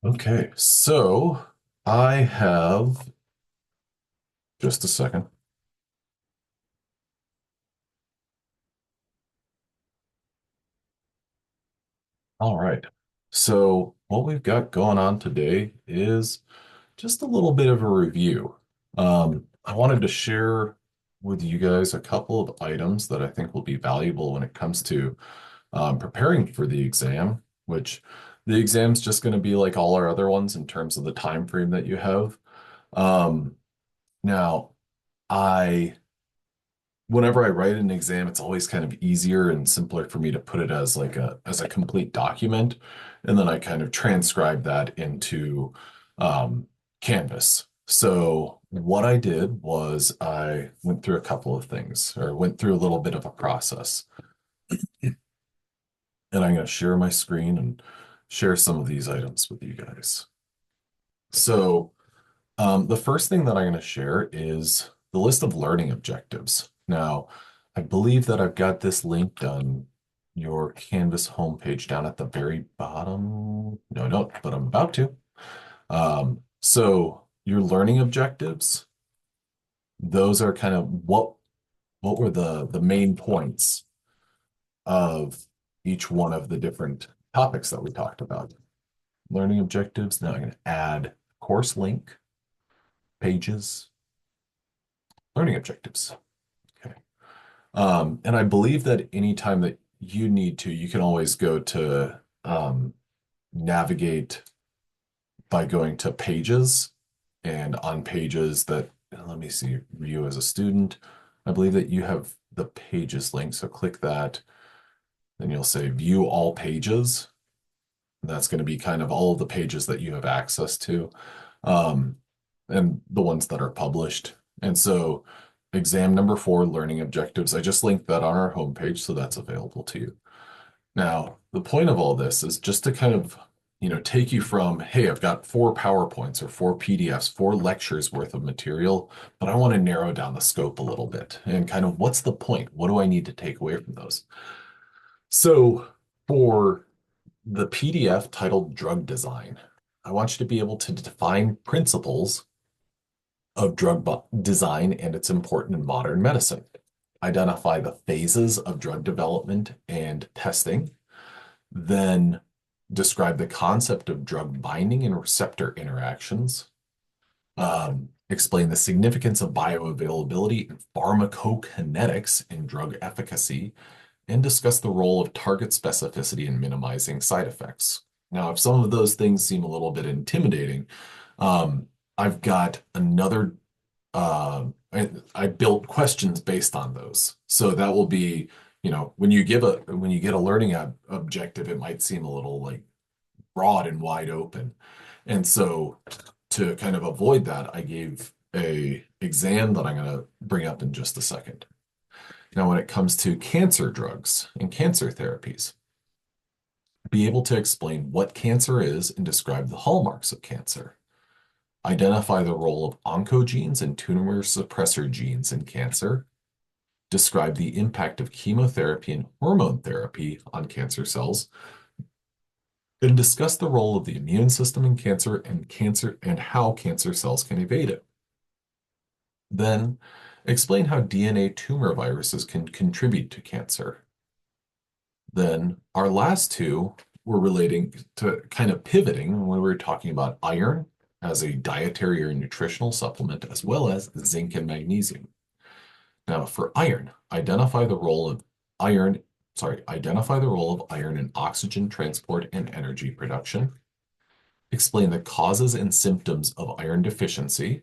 Okay, so I have just a second. All right. So what we've got going on today is just a little bit of a review. I wanted to share with you guys a couple of items that I think will be valuable when it comes to preparing for the exam, which the exam's just going to be like all our other ones in terms of the time frame that you have. Um, now, I whenever I write an exam, it's always kind of easier and simpler for me to put it as like a complete document, and then I kind of transcribe that into Canvas. So what I did was I went through a couple of things, or went through a little bit of a process, and I'm going to share my screen and share some of these items with you guys. So the first thing that I'm going to share is the list of learning objectives. Now, I believe that I've got this linked on your Canvas homepage down at the very bottom. No, no, but I'm about to. So your learning objectives, those are kind of what were the main points of each one of the different topics that we talked about. Learning objectives. Now I'm going to add course link, pages, learning objectives. Okay. And I believe that anytime that you need to, you can always go to navigate by going to pages and on pages that, let me see, view as a student. I believe that you have the pages link. So click that, then you'll say view all pages. That's going to be kind of all of the pages that you have access to, um, and the ones that are published. And so, exam number 4, learning objectives, I just linked that on our homepage, so that's available to you. Now, the point of all this is just to kind of, take you from, hey, I've got 4 PowerPoints or 4 PDFs, 4 lectures worth of material, but I want to narrow down the scope a little bit and kind of what's the point? What do I need to take away from those? So, for the PDF titled Drug Design, I want you to be able to define principles of design and its importance in modern medicine. Identify the phases of drug development and testing. Then describe the concept of drug binding and receptor interactions. Explain the significance of bioavailability and pharmacokinetics in drug efficacy, and discuss the role of target specificity in minimizing side effects. Now, if some of those things seem a little bit intimidating, I've got another, I built questions based on those. So that will be, when you get a learning objective, it might seem a little like broad and wide open. And so to kind of avoid that, I gave a exam that I'm going to bring up in just a second. Now, when it comes to cancer drugs and cancer therapies, be able to explain what cancer is and describe the hallmarks of cancer. Identify the role of oncogenes and tumor suppressor genes in cancer. Describe the impact of chemotherapy and hormone therapy on cancer cells. And discuss the role of the immune system in cancer and how cancer cells can evade it. Then explain how DNA tumor viruses can contribute to cancer. Then our last two were relating to kind of pivoting when we were talking about iron as a dietary or nutritional supplement, as well as zinc and magnesium. Now, for iron, identify the role of iron in oxygen transport and energy production. Explain the causes and symptoms of iron deficiency.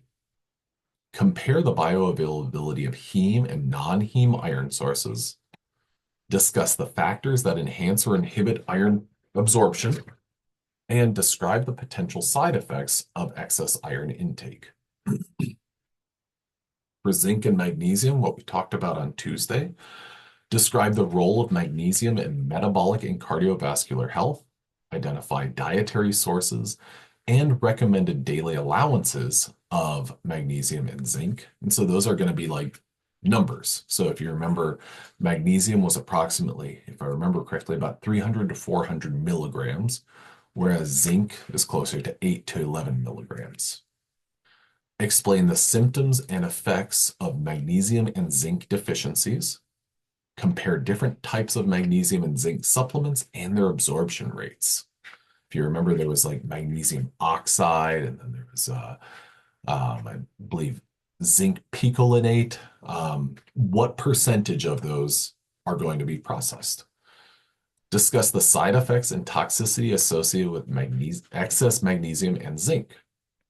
Compare the bioavailability of heme and non-heme iron sources. Discuss the factors that enhance or inhibit iron absorption, and describe the potential side effects of excess iron intake. For zinc and magnesium, what we talked about on Tuesday, describe the role of magnesium in metabolic and cardiovascular health, identify dietary sources, and recommended daily allowances of magnesium and zinc. And so those are going to be like numbers. So if you remember, magnesium was approximately, if I remember correctly, about 300 to 400 milligrams, whereas zinc is closer to 8 to 11 milligrams. Explain the symptoms and effects of magnesium and zinc deficiencies. Compare different types of magnesium and zinc supplements and their absorption rates. If you remember, there was like magnesium oxide, and then there was, I believe, zinc picolinate. What percentage of those are going to be processed? Discuss the side effects and toxicity associated with excess magnesium and zinc.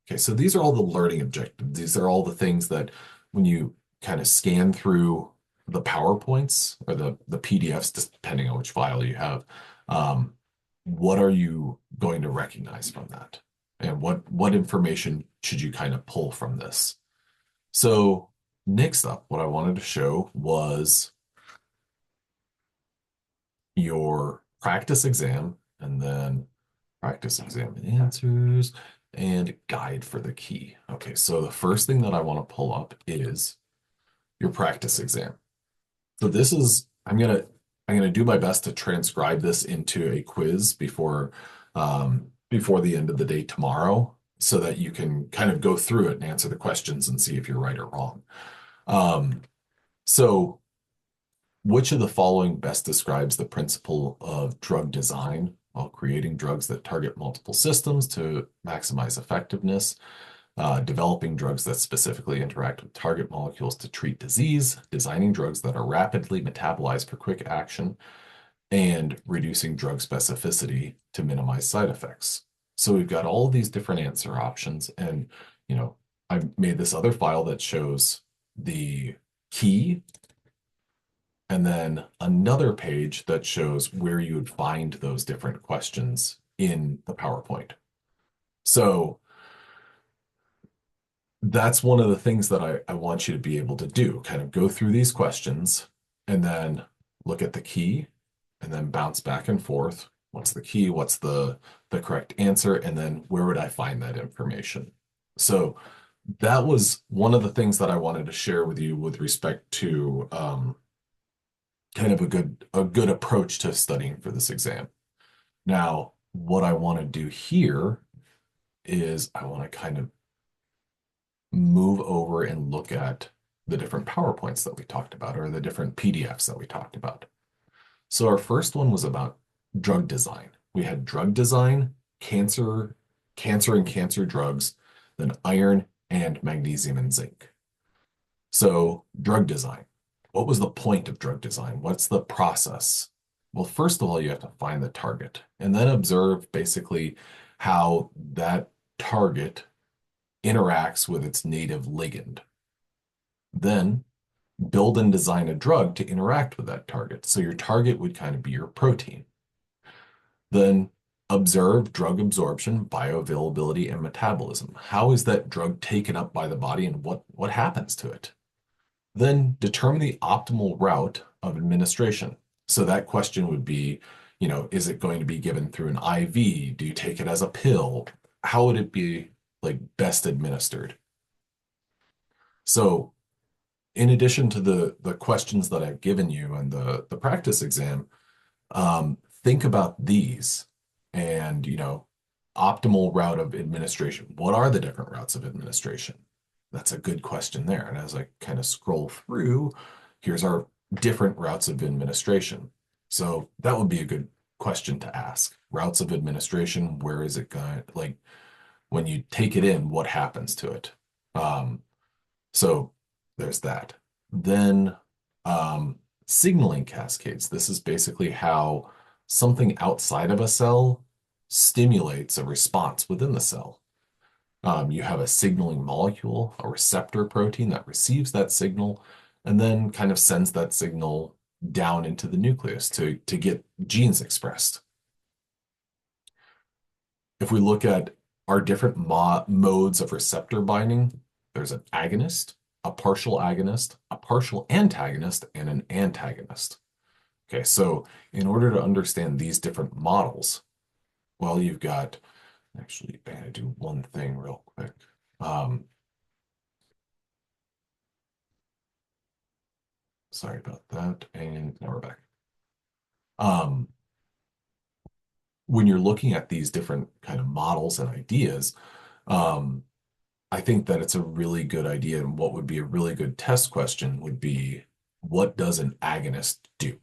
Okay, so these are all the learning objectives. These are all the things that when you kind of scan through the PowerPoints or the PDFs, just depending on which file you have, what are you going to recognize from that? And what information should you kind of pull from this? So next up, what I wanted to show was your practice exam, and then practice exam answers, and guide for the key. Okay, so the first thing that I want to pull up is your practice exam. So this is, I'm gonna do my best to transcribe this into a quiz before the end of the day tomorrow, so that you can kind of go through it and answer the questions and see if you're right or wrong. Um, so which of the following best describes the principle of drug design while creating drugs that target multiple systems to maximize effectiveness, developing drugs that specifically interact with target molecules to treat disease, designing drugs that are rapidly metabolized for quick action, and reducing drug specificity to minimize side effects? So we've got all of these different answer options, and I've made this other file that shows the key, and then another page that shows where you would find those different questions in the PowerPoint. So that's one of the things that I want you to be able to do, kind of go through these questions and then look at the key and then bounce back and forth. What's the key? What's the correct answer? And then where would I find that information? So that was one of the things that I wanted to share with you with respect to kind of a good approach to studying for this exam. Now, what I want to do here is I want to kind of move over and look at the different PowerPoints that we talked about, or the different PDFs that we talked about. So our first one was about drug design. We had drug design, cancer and cancer drugs, then iron and magnesium and zinc. So drug design. What was the point of drug design? What's the process? Well, first of all, you have to find the target and then observe basically how that target interacts with its native ligand. Then build and design a drug to interact with that target. So your target would kind of be your protein. Then observe drug absorption, bioavailability, and metabolism. How is that drug taken up by the body, and what happens to it? Then determine the optimal route of administration. So that question would be, is it going to be given through an IV? Do you take it as a pill? How would it be like best administered? So in addition to the questions that I've given you and the practice exam, think about these and, optimal route of administration. What are the different routes of administration? That's a good question there. And as I kind of scroll through, here's our different routes of administration. So that would be a good question to ask. Routes of administration, where is it going? Like when you take it in, what happens to it? So there's that. Then signaling cascades. This is basically how something outside of a cell stimulates a response within the cell. You have a signaling molecule, a receptor protein that receives that signal and then kind of sends that signal down into the nucleus to get genes expressed. If we look at our different modes of receptor binding, there's an agonist, a partial antagonist, and an antagonist. Okay, so in order to understand these different models, well, you've got, actually, I'm going to do one thing real quick. Sorry about that, and now we're back. Um, when you're looking at these different kind of models and ideas, um, I think that it's a really good idea. And what would be a really good test question would be, what does an agonist do?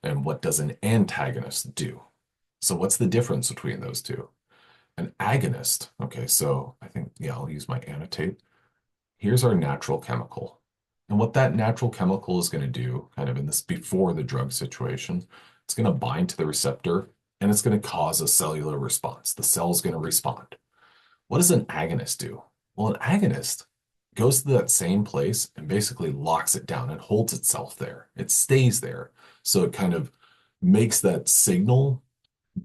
And what does an antagonist do? So what's the difference between those two? An agonist, okay, so I think, yeah, I'll use my annotate. Here's our natural chemical. And what that natural chemical is going to do, kind of in this before the drug situation, it's going to bind to the receptor and it's going to cause a cellular response. The cell's going to respond. What does an agonist do? Well, an agonist goes to that same place and basically locks it down and holds itself there. It stays there. So it kind of makes that signal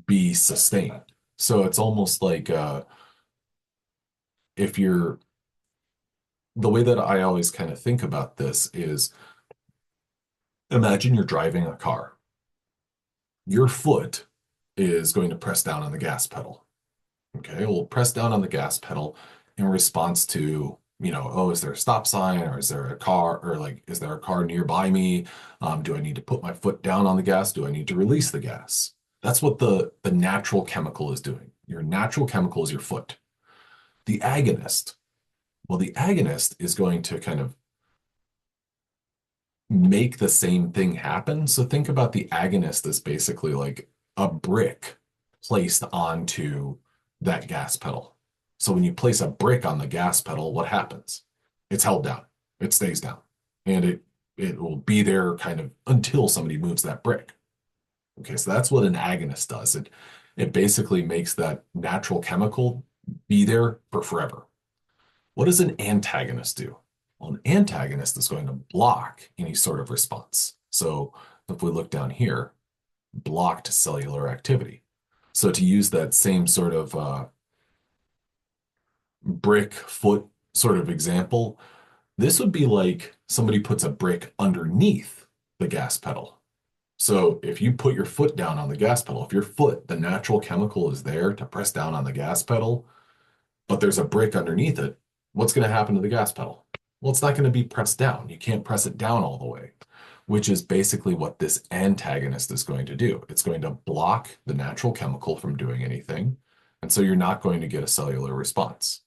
be sustained. So it's almost like if you're, the way that I always kind of think about this is imagine you're driving a car. Your foot is going to press down on the gas pedal. Okay, we'll press down on the gas pedal in response to, oh, is there a stop sign or is there a car or like, is there a car nearby me? Do I need to put my foot down on the gas? Do I need to release the gas? That's what the natural chemical is doing. Your natural chemical is your foot. The agonist, well, the agonist is going to kind of make the same thing happen. So think about the agonist as basically like a brick placed onto that gas pedal. So when you place a brick on the gas pedal, what happens? It's held down. It stays down. And it will be there kind of until somebody moves that brick. Okay, so that's what an agonist does. It basically makes that natural chemical be there for forever. What does an antagonist do? Well, an antagonist is going to block any sort of response. So if we look down here, blocked cellular activity. So to use that same sort of brick foot sort of example, this would be like somebody puts a brick underneath the gas pedal. So if you put your foot down on the gas pedal, if your foot, the natural chemical is there to press down on the gas pedal, but there's a brick underneath it, what's going to happen to the gas pedal? Well, it's not going to be pressed down. You can't press it down all the way, which is basically what this antagonist is going to do. It's going to block the natural chemical from doing anything. And so you're not going to get a cellular response.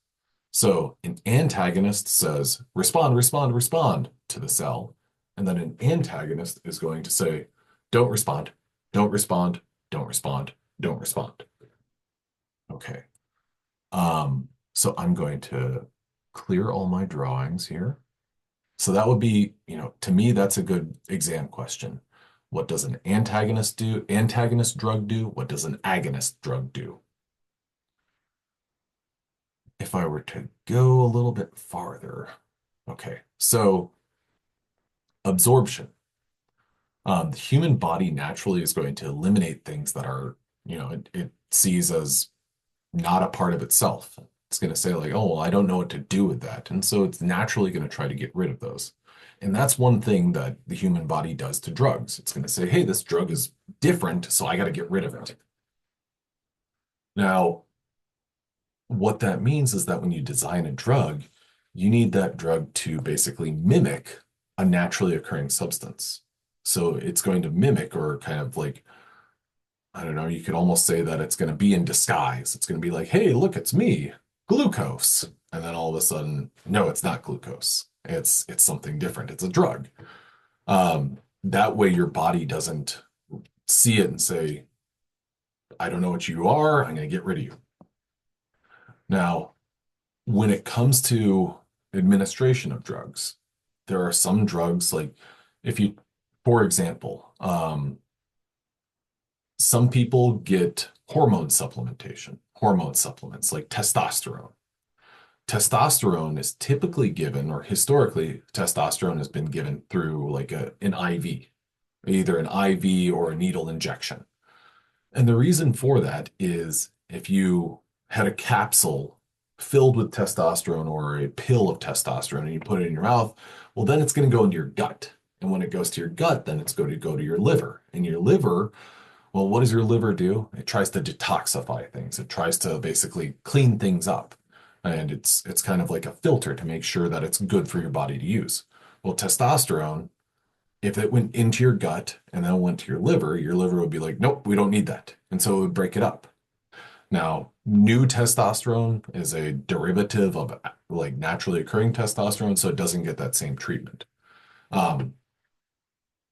So an antagonist says, respond, respond, respond to the cell. And then an antagonist is going to say, don't respond, don't respond, don't respond, don't respond. Okay. So I'm going to clear all my drawings here. So that would be, to me, that's a good exam question. What does an antagonist do? Antagonist drug do? What does an agonist drug do? If I were to go a little bit farther, okay, so absorption. The human body naturally is going to eliminate things that are, it sees as not a part of itself. It's going to say like, oh, well, I don't know what to do with that. And so it's naturally going to try to get rid of those. And that's one thing that the human body does to drugs. It's going to say, hey, this drug is different, so I got to get rid of it. Now, what that means is that when you design a drug, you need that drug to basically mimic a naturally occurring substance. So it's going to mimic or kind of like, I don't know, you could almost say that it's going to be in disguise. It's going to be like, hey, look, it's me, glucose. And then all of a sudden, no, it's not glucose. It's something different. It's a drug. That way your body doesn't see it and say, I don't know what you are. I'm going to get rid of you. Now, when it comes to administration of drugs, there are some drugs like if you, for example, some people get hormone supplementation, hormone supplements like testosterone. Testosterone is typically given, or historically, testosterone has been given through like an IV, either an IV or a needle injection. And the reason for that is if you had a capsule filled with testosterone or a pill of testosterone and you put it in your mouth, well, then it's going to go into your gut. And when it goes to your gut, then it's going to go to your liver. And your liver, well, what does your liver do? It tries to detoxify things. It tries to basically clean things up. And it's kind of like a filter to make sure that it's good for your body to use. Well, testosterone If it went into your gut and then went to your liver would be like, nope, we don't need that. And so it would break it up. Now, new testosterone is a derivative of like naturally occurring testosterone, so it doesn't get that same treatment. Um,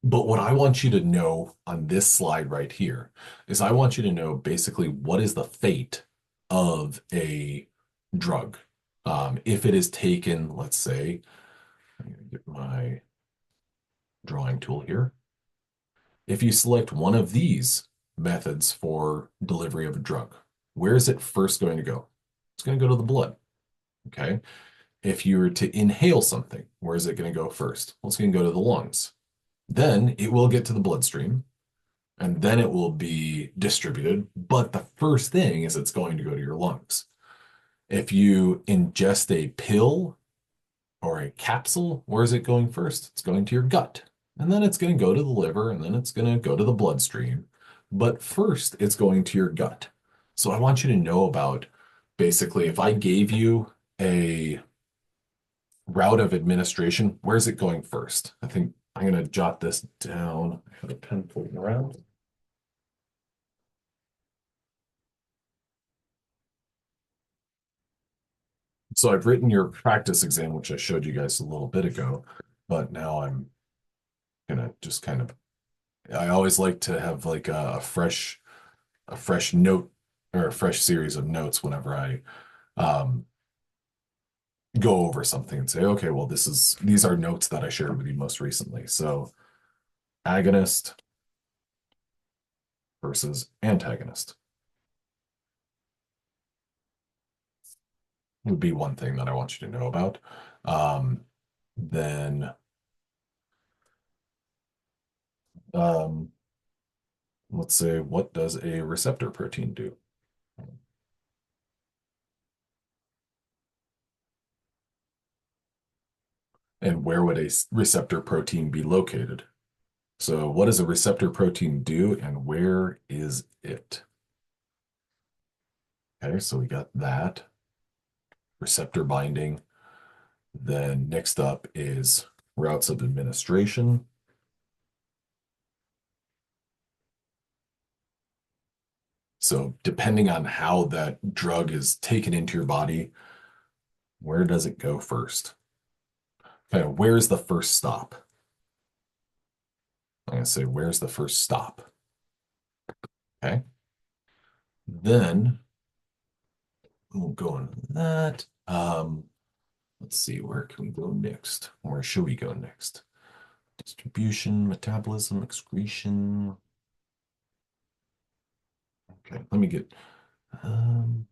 but what I want you to know on this slide right here is I want you to know basically what is the fate of a drug. If it is taken, let's say, I'm going to get my drawing tool here. If you select one of these methods for delivery of a drug, where is it first going to go? It's going to go to the blood. Okay. If you were to inhale something, where is it going to go first? Well, it's going to go to the lungs. Then it will get to the bloodstream and then it will be distributed. But the first thing is it's going to go to your lungs. If you ingest a pill or a capsule, where is it going first? It's going to your gut. And then it's going to go to the liver and then it's going to go to the bloodstream. But first, it's going to your gut. So I want you to know about basically if I gave you a route of administration, where's it going first? I think I'm going to jot this down. I have a pen floating around. So I've written your practice exam, which I showed you guys a little bit ago, but now I'm gonna just kind of, I always like to have like a fresh note or a fresh series of notes whenever I um, go over something and say, okay, well, these are notes that I shared with you most recently. So agonist versus antagonist would be one thing that I want you to know about. Then um, let's say, what does a receptor protein do? And where would a receptor protein be located? So what does a receptor protein do and where is it? Okay, so we got that receptor binding. Then next up is routes of administration. So depending on how that drug is taken into your body, where does it go first? Kind of where's the first stop? I'm going to say, where's the first stop? Okay. Then we'll go into that. Let's see, where can we go next? Where should we go next? Distribution, metabolism, excretion. Okay, let me get um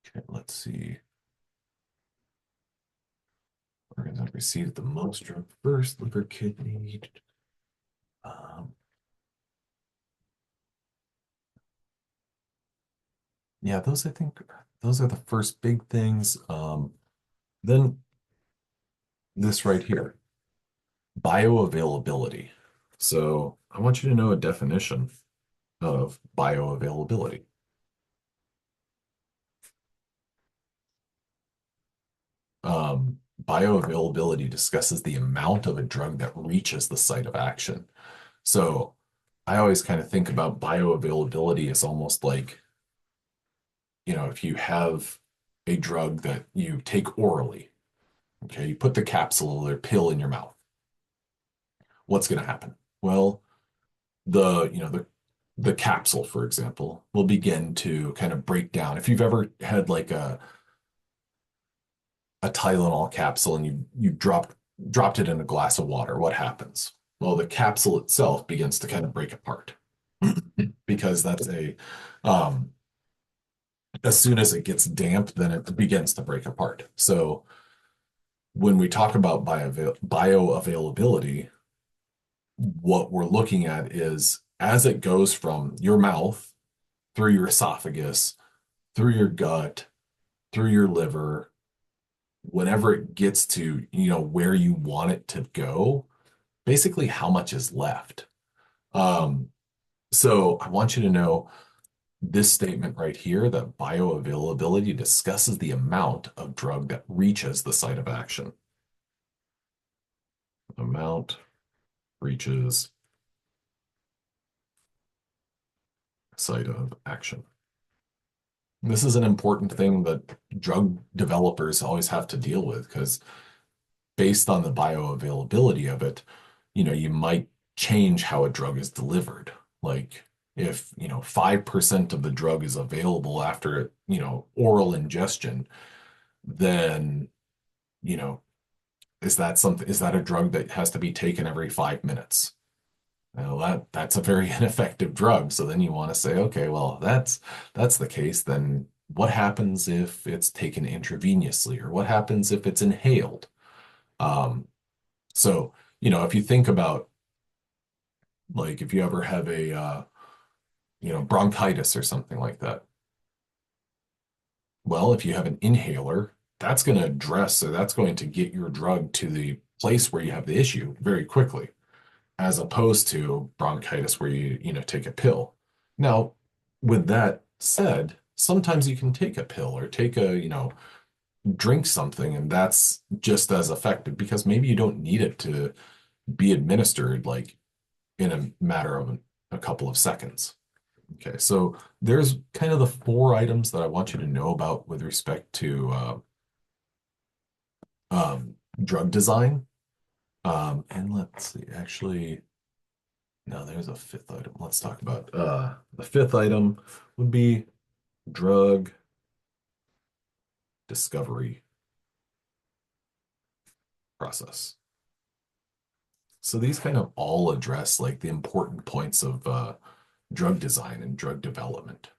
okay, let's see. Organs that receive the most drug first, liver, kidney. Um, yeah, those I think those are the first big things. Then this right here, bioavailability. So I want you to know a definition of bioavailability. Bioavailability discusses the amount of a drug that reaches the site of action. So I always kind of think about bioavailability as almost like, if you have a drug that you take orally, okay, you put the capsule or pill in your mouth, what's going to happen? Well, the capsule, for example, will begin to kind of break down. If you've ever had like a Tylenol capsule and you dropped it in a glass of water, what happens? Well, the capsule itself begins to kind of break apart because that's um, as soon as it gets damp, then it begins to break apart. So when we talk about bioavailability, what we're looking at is as it goes from your mouth through your esophagus, through your gut, through your liver, whenever it gets to, where you want it to go, basically how much is left. Um, so I want you to know This statement right here, that bioavailability discusses the amount of drug that reaches the site of action. Amount reaches site of action. This is an important thing that drug developers always have to deal with because based on the bioavailability of it, you might change how a drug is delivered. Like if, 5% of the drug is available after, oral ingestion, then, you know, is that a drug that has to be taken every 5 minutes? Well, that's a very ineffective drug. So then you want to say, okay, well, that's the case. Then what happens if it's taken intravenously, or what happens if it's inhaled? Um, so, if you think about like if you ever have a bronchitis or something like that, well, if you have an inhaler, that's going to address, so that's going to get your drug to the place where you have the issue very quickly, as opposed to bronchitis where you take a pill. Now, with that said, sometimes you can take a pill or take drink something, and that's just as effective because maybe you don't need it to be administered like in a matter of a couple of seconds. Okay, so there's kind of the four items that I want you to know about with respect to drug design. And let's see, actually, no, there's a fifth item. Let's talk about the fifth item would be drug discovery process. So these kind of all address like the important points of drug design and drug development.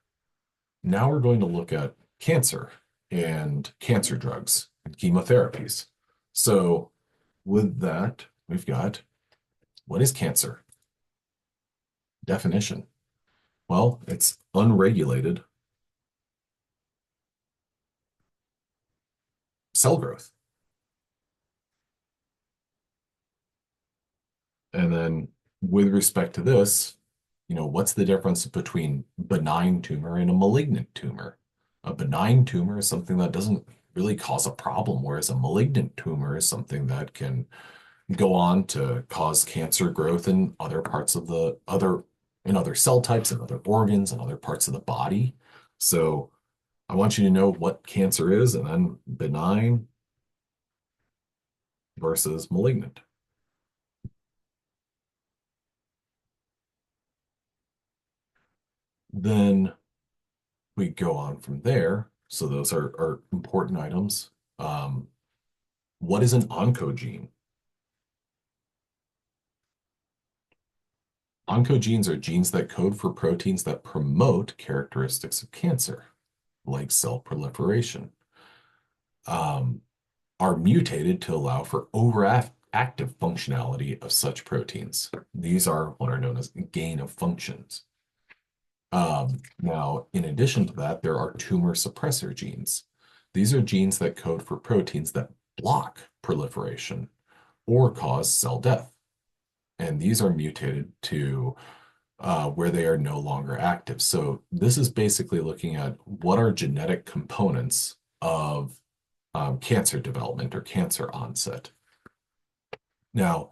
Now we're going to look at cancer and cancer drugs and chemotherapies. So with that, we've got what is cancer? Definition. Well, it's unregulated cell growth. And then with respect to this, what's the difference between benign tumor and a malignant tumor? A benign tumor is something that doesn't really cause a problem, whereas a malignant tumor is something that can go on to cause cancer growth in other parts of in other cell types and other organs and other parts of the body. So I want you to know what cancer is and then benign versus malignant. Then we go on from there. So those are important items. What is an oncogene? Oncogenes are genes that code for proteins that promote characteristics of cancer, like cell proliferation, um, are mutated to allow for overactive functionality of such proteins. These are what are known as gain of functions. Now, in addition to that, there are tumor suppressor genes. These are genes that code for proteins that block proliferation or cause cell death. And these are mutated to where they are no longer active. So this is basically looking at what are genetic components of cancer development or cancer onset. Now,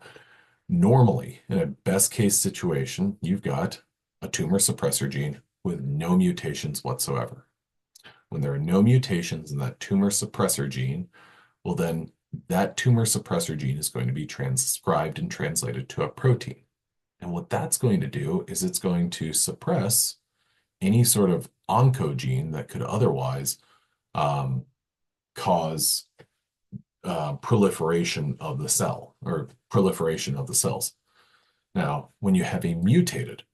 normally, in a best case situation, you've got a tumor suppressor gene with no mutations whatsoever. When there are no mutations in that tumor suppressor gene, well, then that tumor suppressor gene is going to be transcribed and translated to a protein. And what that's going to do is it's going to suppress any sort of oncogene that could otherwise cause proliferation of the cell or proliferation of the cells. Now, when you have a mutated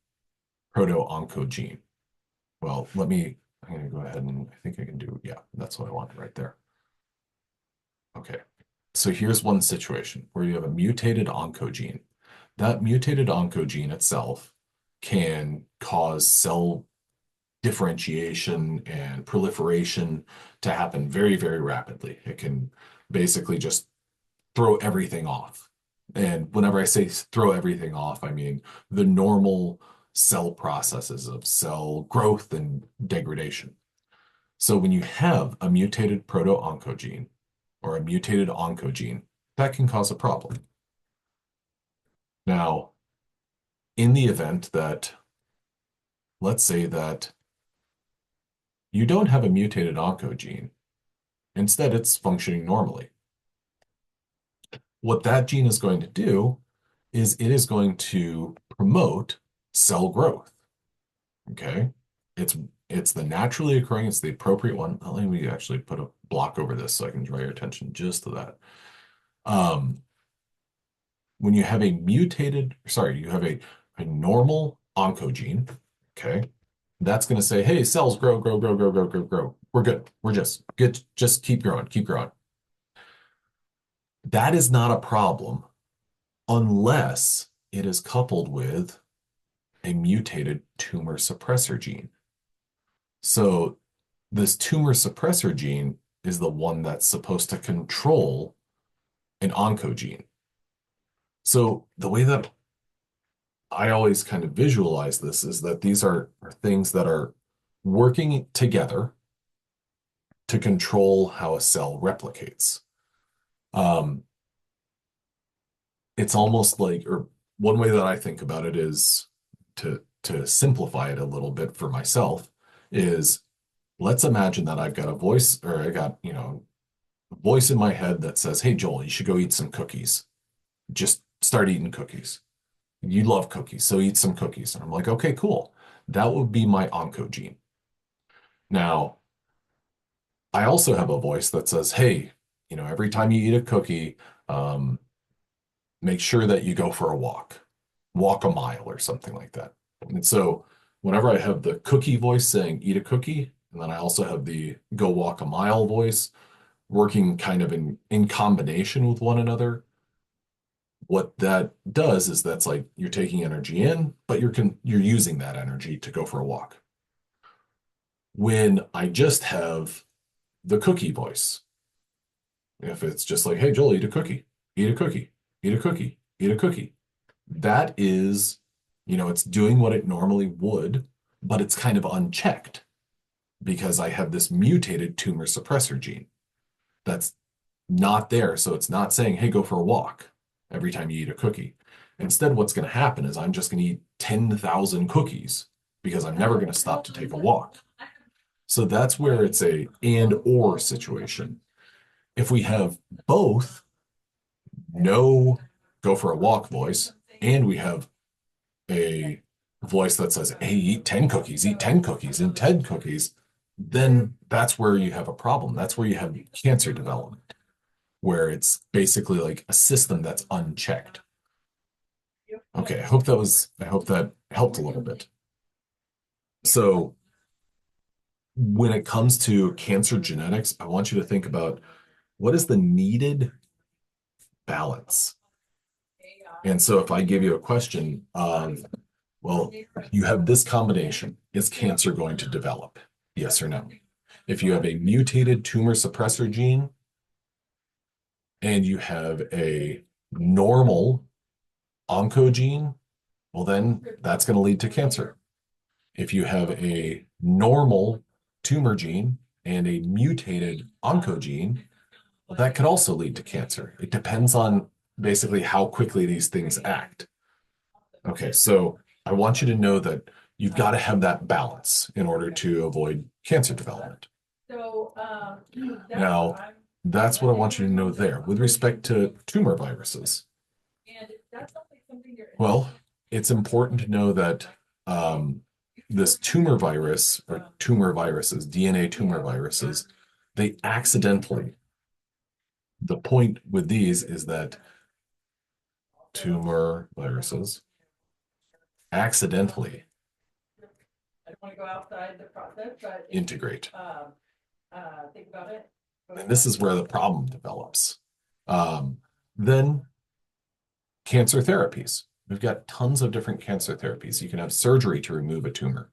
proto-oncogene, well, I'm going to go ahead and I think I can do, yeah, that's what I wanted right there. Okay, so here's one situation where you have a mutated oncogene. That mutated oncogene itself can cause cell differentiation and proliferation to happen very, very rapidly. It can basically just throw everything off. And whenever I say throw everything off, I mean the normal cell processes, of cell growth and degradation. So when you have a mutated proto-oncogene or a mutated oncogene, that can cause a problem. Now, in the event that, let's say that you don't have a mutated oncogene, instead it's functioning normally. What that gene is going to do is it is going to promote cell growth. Okay. It's it's the naturally occurring, it's the appropriate one. Let me actually put a block over this so I can draw your attention just to that. Um, when you have a mutated, sorry, you have a normal oncogene, okay, that's going to say, hey, cells grow, grow, grow, grow, grow, grow, grow. We're good. We're just good. Just keep growing, keep growing. That is not a problem unless it is coupled with a mutated tumor suppressor gene. So this tumor suppressor gene is the one that's supposed to control an oncogene. So the way that I always kind of visualize this is that these are things that are working together to control how a cell replicates. Um, it's almost like, or one way that I think about it is to simplify it a little bit for myself is let's imagine that I've got a voice or I got, a voice in my head that says, hey, Joel, you should go eat some cookies. Just start eating cookies. You love cookies, so eat some cookies. And I'm like, okay, cool. That would be my oncogene. Now, I also have a voice that says, hey, every time you eat a cookie, um, make sure that you go for a walk a mile or something like that. And so whenever I have the cookie voice saying eat a cookie, and then I also have the go walk a mile voice working kind of in combination with one another, what that does is that's like you're taking energy in, but you're using that energy to go for a walk. When I just have the cookie voice, if it's just like, hey, Joel, eat a cookie, eat a cookie, eat a cookie, eat a cookie, that is, it's doing what it normally would, but it's kind of unchecked because I have this mutated tumor suppressor gene that's not there. So it's not saying, hey, go for a walk every time you eat a cookie. Instead, what's going to happen is I'm just going to eat 10,000 cookies because I'm never going to stop to take a walk. So that's where it's a and or situation. If we have both no go for a walk voice and we have a voice that says, hey, eat 10 cookies, eat 10 cookies, eat 10 cookies, then that's where you have a problem. That's where you have cancer development, where it's basically like a system that's unchecked. Okay, I hope that helped a little bit. So when it comes to cancer genetics, I want you to think about what is the needed balance. And so if I give you a question of, well, you have this combination, is cancer going to develop? Yes or no? If you have a mutated tumor suppressor gene and you have a normal oncogene, well, then that's going to lead to cancer. If you have a normal tumor gene and a mutated oncogene, well, that could also lead to cancer. It depends on basically how quickly these things act. Okay, so I want you to know that you've got to have that balance in order to avoid cancer development. Now, that's what I want you to know there. With respect to tumor viruses, well, it's important to know that this tumor virus or tumor viruses, DNA tumor viruses, they accidentally, the point with these is that tumor viruses accidentally integrate. And this is where the problem develops. Then cancer therapies. We've got tons of different cancer therapies. You can have surgery to remove a tumor,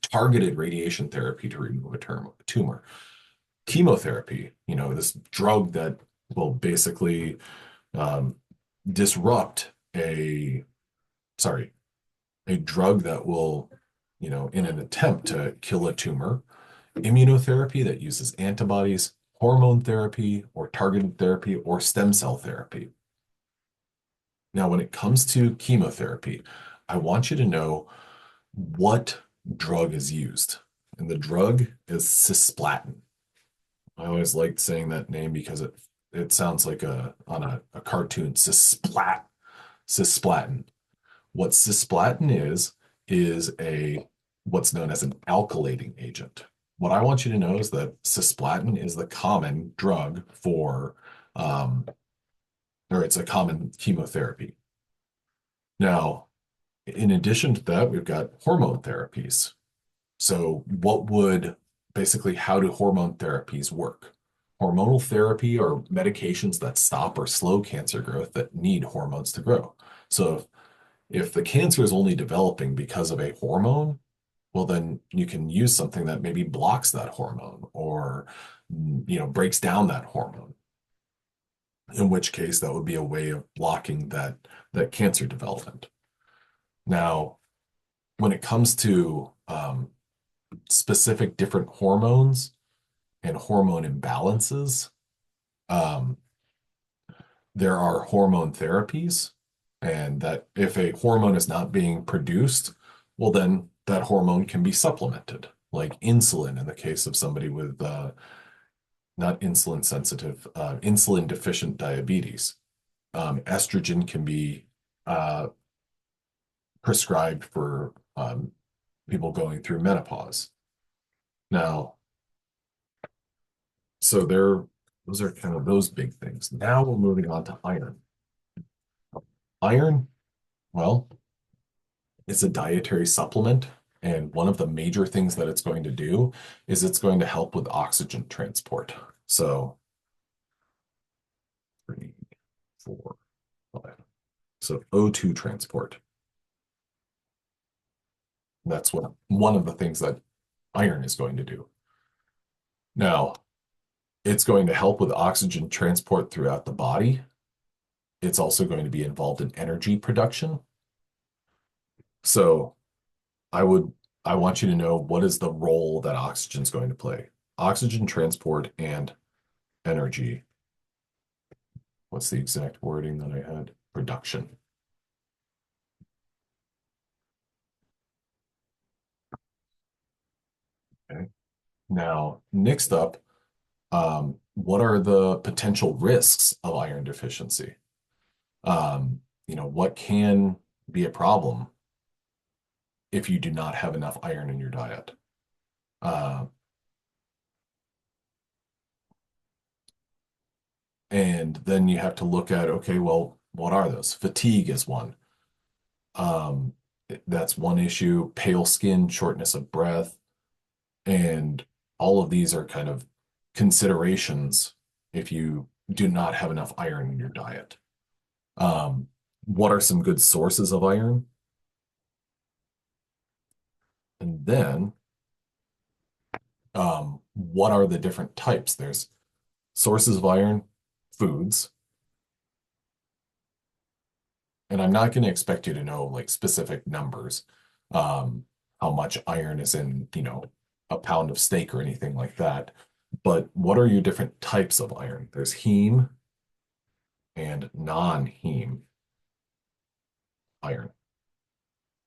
targeted radiation therapy to remove a tumor, chemotherapy, this drug that will basically disrupt sorry, a drug that will, in an attempt to kill a tumor, immunotherapy that uses antibodies, hormone therapy, or targeted therapy, or stem cell therapy. Now, when it comes to chemotherapy, I want you to know what drug is used. And the drug is cisplatin. I always liked saying that name because it sounds like a cartoon, cisplatin. What cisplatin is a what's known as an alkylating agent. What I want you to know is that cisplatin is the common drug for, um, or it's a common chemotherapy. Now, in addition to that, we've got hormone therapies. So, how do hormone therapies work? Hormonal therapy are medications that stop or slow cancer growth that need hormones to grow. So, if the cancer is only developing because of a hormone, well, then you can use something that maybe blocks that hormone or, breaks down that hormone. In which case, that would be a way of blocking that cancer development. Now, when it comes to specific different hormones and hormone imbalances, um, there are hormone therapies, and that if a hormone is not being produced, well, then that hormone can be supplemented, like insulin in the case of somebody with not insulin sensitive, insulin deficient diabetes. Estrogen can be uh, prescribed for people going through menopause. Now, so those are kind of those big things. Now we're moving on to iron. Iron, well, it's a dietary supplement. And one of the major things that it's going to do is it's going to help with oxygen transport. So 3, 4, 5. So O2 transport. That's what one of the things that iron is going to do. Now, it's going to help with oxygen transport throughout the body. It's also going to be involved in energy production. So I would I want you to know what is the role that oxygen is going to play. Oxygen transport and energy. What's the exact wording that I had? Production. Okay. Now, next up, what are the potential risks of iron deficiency? What can be a problem if you do not have enough iron in your diet? Uh, and then you have to look at, okay, well, what are those? Fatigue is one. Um, that's one issue. Pale skin, shortness of breath, and all of these are kind of considerations if you do not have enough iron in your diet. What are some good sources of iron? And then, what are the different types? There's sources of iron, foods, and I'm not going to expect you to know like specific numbers, how much iron is in, a pound of steak or anything like that. But what are your different types of iron? There's heme and non-heme iron.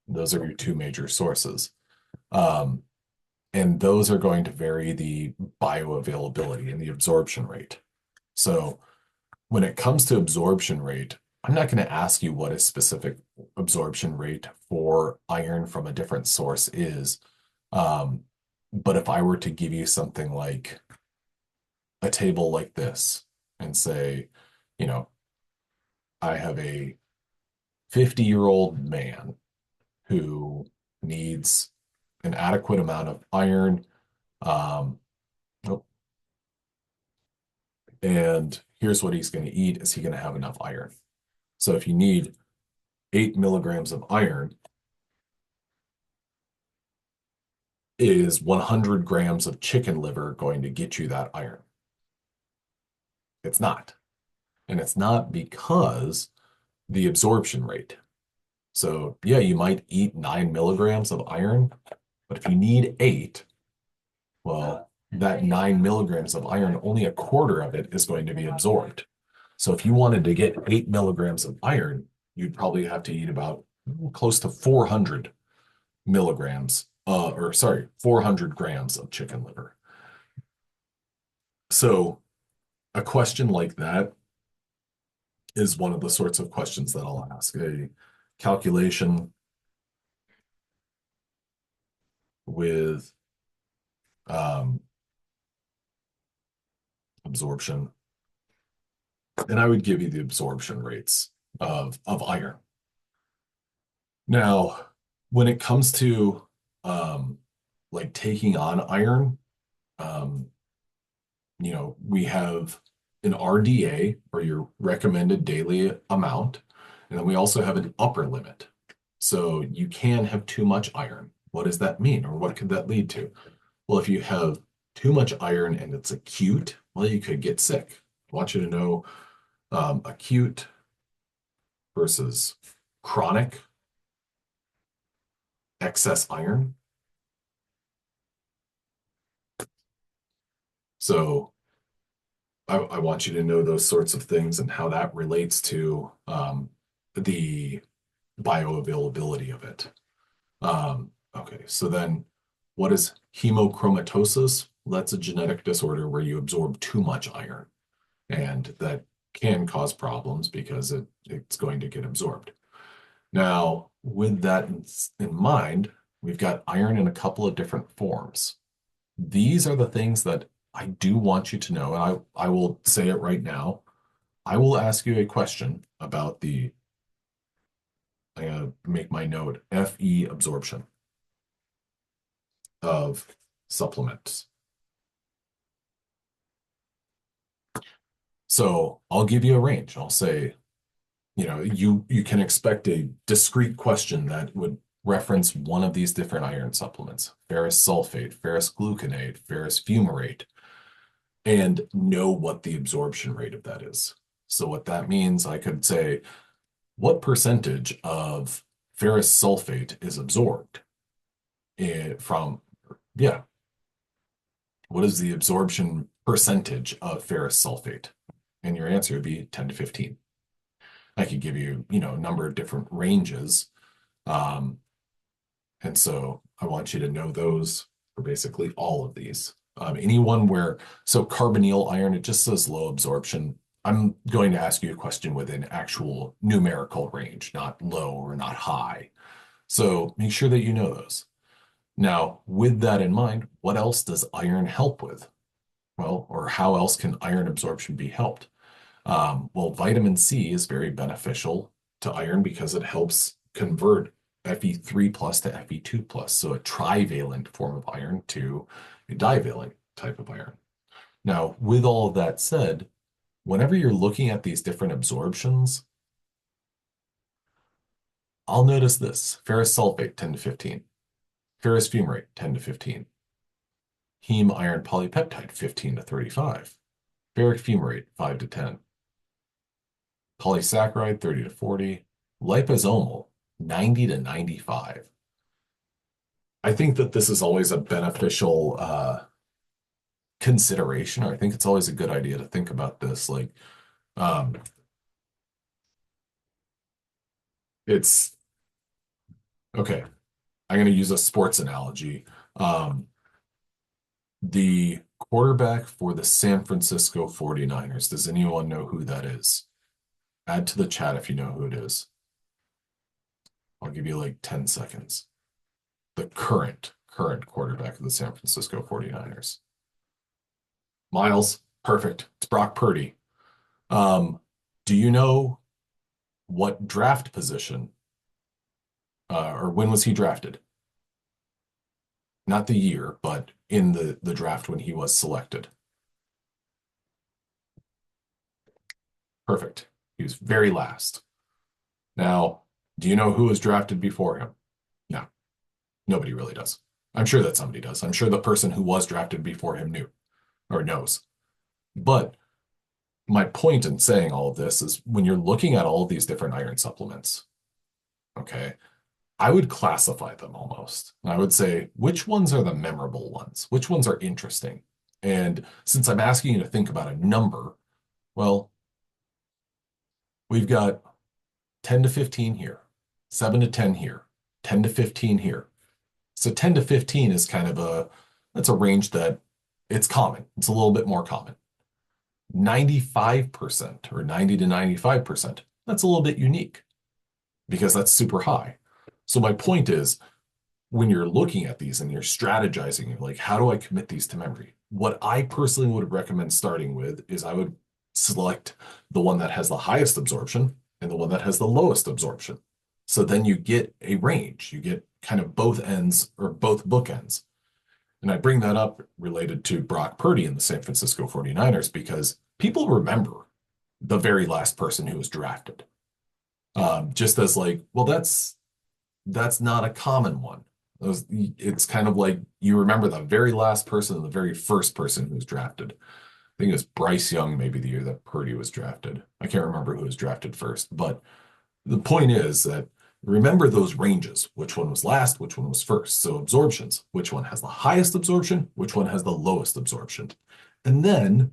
Those are your two major sources. Um, and those are going to vary the bioavailability and the absorption rate. So when it comes to absorption rate, I'm not going to ask you what a specific absorption rate for iron from a different source is. Um, but if I were to give you something like a table like this and say, you know, I have a 50-year-old man who needs an adequate amount of iron. Um, oh, and here's what he's going to eat. Is he going to have enough iron? So if you need 8 milligrams of iron, is 100 grams of chicken liver going to get you that iron? It's not. And it's not because the absorption rate. So yeah, you might eat 9 milligrams of iron, but if you need 8, well, that 9 milligrams of iron, only a quarter of it is going to be absorbed. So if you wanted to get 8 milligrams of iron, you'd probably have to eat about close to 400 milligrams, or sorry, 400 grams of chicken liver. So a question like that is one of the sorts of questions that I'll ask. A calculation with um, absorption, and I would give you the absorption rates of iron. Now, when it comes to um, like taking on iron, um, we have an RDA, or your recommended daily amount, and then we also have an upper limit. So you can have too much iron. What does that mean, or what could that lead to? Well, if you have too much iron and it's acute, well, you could get sick. I want you to know acute versus chronic excess iron. So I want you to know those sorts of things and how that relates to the bioavailability of it. Okay, so then what is hemochromatosis? Well, that's a genetic disorder where you absorb too much iron, and that can cause problems because it's going to get absorbed. Now, with that in mind, we've got iron in a couple of different forms. These are the things that I do want you to know, and I will say it right now. I will ask you a question about I'm going to make my note, Fe absorption of supplements. So I'll give you a range. I'll say, you can expect a discrete question that would reference one of these different iron supplements: ferrous sulfate, ferrous gluconate, ferrous fumarate, and know what the absorption rate of that is. So what that means, I could say, what percentage of ferrous sulfate is absorbed from, yeah, what is the absorption percentage of ferrous sulfate? And your answer would be 10 to 15. I could give you, a number of different ranges. Um, and so I want you to know those for basically all of these. Anyone where, so carbonyl iron, it just says low absorption. I'm going to ask you a question with an actual numerical range, not low or not high. So make sure that you know those. Now, with that in mind, what else does iron help with? Well, or how else can iron absorption be helped? Well, vitamin C is very beneficial to iron because it helps convert Fe3 plus to Fe2 plus, so a trivalent form of iron to a divalent type of iron. Now, with all of that said, whenever you're looking at these different absorptions, I'll notice this: ferrous sulfate 10 to 15, ferrous fumarate 10 to 15, heme iron polypeptide 15 to 35, ferric fumarate 5 to 10, polysaccharide 30 to 40, liposomal 90 to 95. I think that this is always a beneficial consideration, or I think it's always a good idea to think about this. Like, um, it's okay. I'm going to use a sports analogy. Um, the quarterback for the San Francisco 49ers, does anyone know who that is? Add to the chat if you know who it is. I'll give you like 10 seconds. The current quarterback of the San Francisco 49ers. Miles, perfect. It's Brock Purdy. Do you know what draft position, or when was he drafted? Not the year, but in the draft when he was selected. Perfect. He was very last. Now, do you know who was drafted before him? No, nobody really does. I'm sure that somebody does. I'm sure the person who was drafted before him knew or knows. But my point in saying all of this is when you're looking at all of these different iron supplements, Okay. I would classify them almost. And I would say, which ones are the memorable ones? Which ones are interesting? And since I'm asking you to think about a number, well, we've got 10 to 15 here, 7 to 10 here, 10 to 15 here. So 10 to 15 is kind of that's a range that it's common. It's a little bit more common. 95% or 90 to 95%, that's a little bit unique because that's super high. So my point is, when you're looking at these and you're strategizing, you're like, how do I commit these to memory? What I personally would recommend starting with is I would select the one that has the highest absorption and the one that has the lowest absorption. So then you get a range. You get kind of both ends or both bookends. And I bring that up related to Brock Purdy and the San Francisco 49ers because people remember the very last person who was drafted. Just as like, well, that's not a common one. It's kind of like you remember the very last person and the very first person who was drafted. I think it was Bryce Young, maybe the year that Purdy was drafted. I can't remember who was drafted first, but the point is that remember those ranges, which one was last, which one was first. So absorptions, which one has the highest absorption, which one has the lowest absorption. And then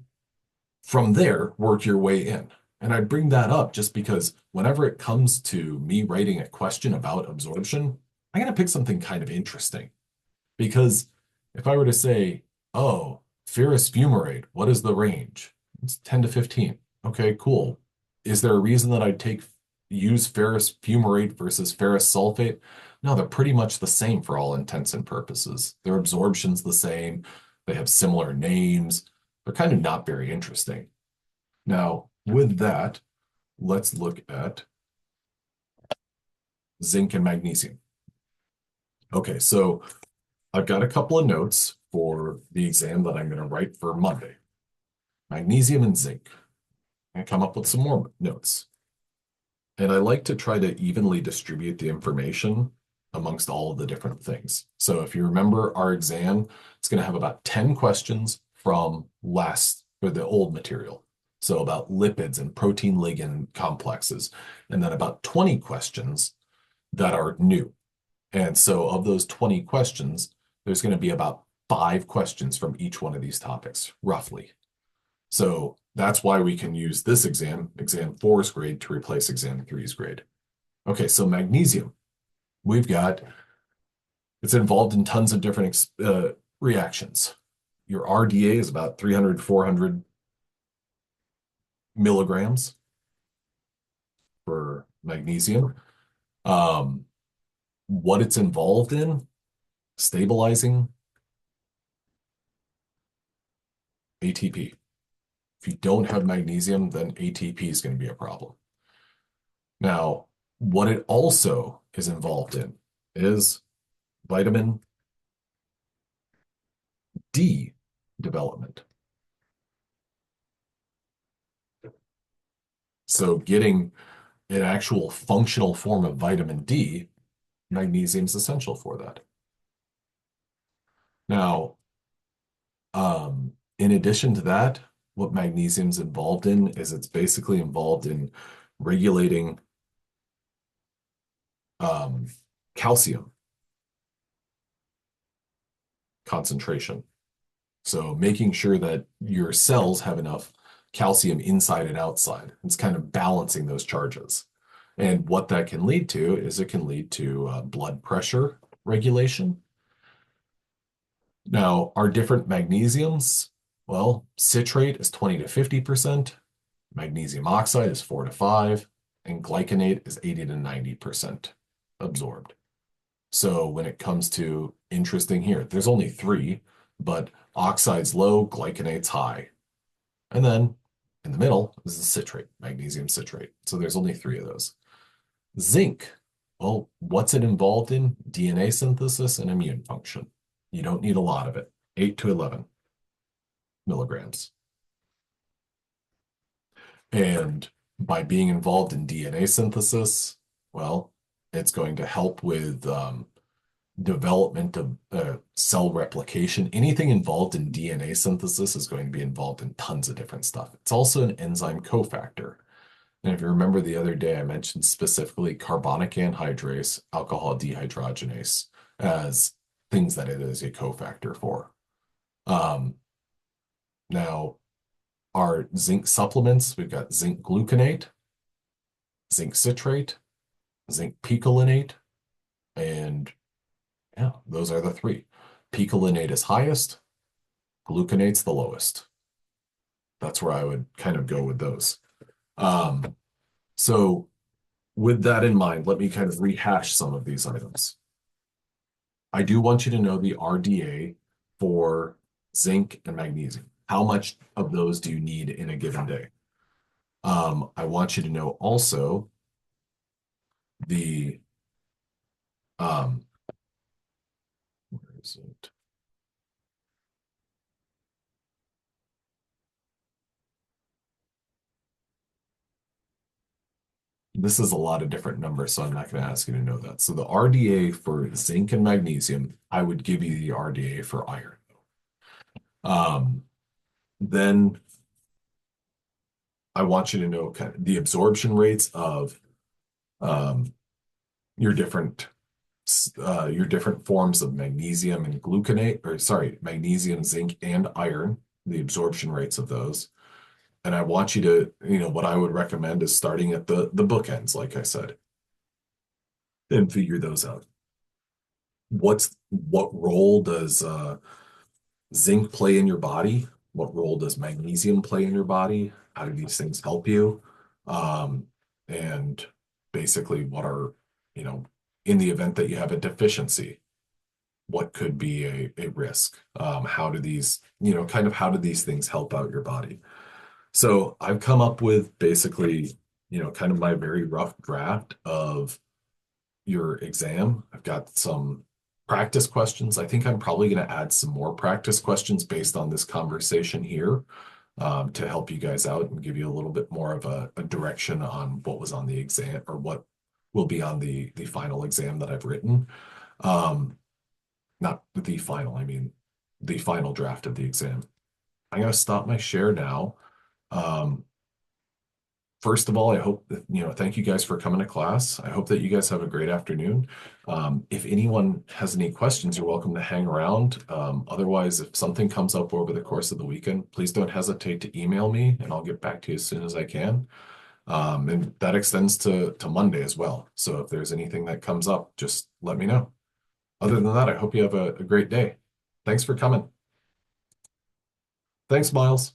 from there, work your way in. And I bring that up just because whenever it comes to me writing a question about absorption, I'm going to pick something kind of interesting. Because if I were to say, oh, ferrous fumarate, what is the range? It's 10 to 15. Okay, cool. Is there a reason that I'd use ferrous fumarate versus ferrous sulfate? No, they're pretty much the same for all intents and purposes. Their absorption's the same. They have similar names. They're kind of not very interesting. Now, with that, let's look at zinc and magnesium. Okay, so I've got a couple of notes for the exam that I'm going to write for Monday. Magnesium and zinc. And come up with some more notes. And I like to try to evenly distribute the information amongst all of the different things. So if you remember our exam, it's going to have about 10 questions from the old material. So about lipids and protein ligand complexes, and then about 20 questions that are new. And so of those 20 questions, there's going to be about 5 questions from each one of these topics, roughly. So that's why we can use this exam 4's grade, to replace exam 3's grade. Okay, so magnesium. It's involved in tons of different reactions. Your RDA is about 300, 400 milligrams for magnesium. What it's involved in, stabilizing ATP. If you don't have magnesium, then ATP is going to be a problem. Now, what it also is involved in is vitamin D development. So getting an actual functional form of vitamin D, magnesium is essential for that. Now, in addition to that, what magnesium's involved in is it's basically involved in regulating calcium concentration. So making sure that your cells have enough calcium inside and outside. It's kind of balancing those charges. And what that can lead to is it can lead to blood pressure regulation. Now, our different magnesiums, well, citrate is 20 to 50%, magnesium oxide is 4 to 5, and glycinate is 80 to 90% absorbed. So when it comes to interesting here, there's only 3, but oxide's low, glycinate's high. And then in the middle is the citrate, magnesium citrate. So there's only 3 of those. Zinc, well, what's it involved in? DNA synthesis and immune function. You don't need a lot of it, 8 to 11 milligrams. And by being involved in DNA synthesis, well, it's going to help with development of cell replication. Anything involved in DNA synthesis is going to be involved in tons of different stuff. It's also an enzyme cofactor. And if you remember the other day, I mentioned specifically carbonic anhydrase, alcohol dehydrogenase as things that it is a cofactor for. Um, Now, our zinc supplements, we've got zinc gluconate, zinc citrate, zinc picolinate, and yeah, those are the three. Picolinate is highest, gluconate's the lowest. That's where I would kind of go with those. Um, so with that in mind, let me kind of rehash some of these items. I do want you to know the RDA for zinc and magnesium. How much of those do you need in a given day? I want you to know also the um, where is it? This is a lot of different numbers, so I'm not going to ask you to know that. So the RDA for zinc and magnesium, I would give you the RDA for iron. Um, then I want you to know kind of the absorption rates of um, your different forms of magnesium and gluconate, or sorry, magnesium, zinc, and iron, the absorption rates of those. And I want you to, what I would recommend is starting at the bookends, like I said, and figure those out. What role does zinc play in your body? What role does magnesium play in your body? How do these things help you? Um, and basically, what are, you know, in the event that you have a deficiency, what could be a risk? How do these, kind of how do these things help out your body? So I've come up with basically, kind of my very rough draft of your exam. I've got some practice questions. I think I'm probably going to add some more practice questions based on this conversation here to help you guys out and give you a little bit more of a direction on what was on the exam or what will be on the final exam that I've written. Um, Not the final, I mean the final draft of the exam. I'm going to stop my share now. Um, First of all, I hope that, thank you guys for coming to class. I hope that you guys have a great afternoon. If anyone has any questions, you're welcome to hang around. Otherwise, if something comes up over the course of the weekend, please don't hesitate to email me and I'll get back to you as soon as I can. And that extends to Monday as well. So if there's anything that comes up, just let me know. Other than that, I hope you have a great day. Thanks for coming. Thanks, Miles.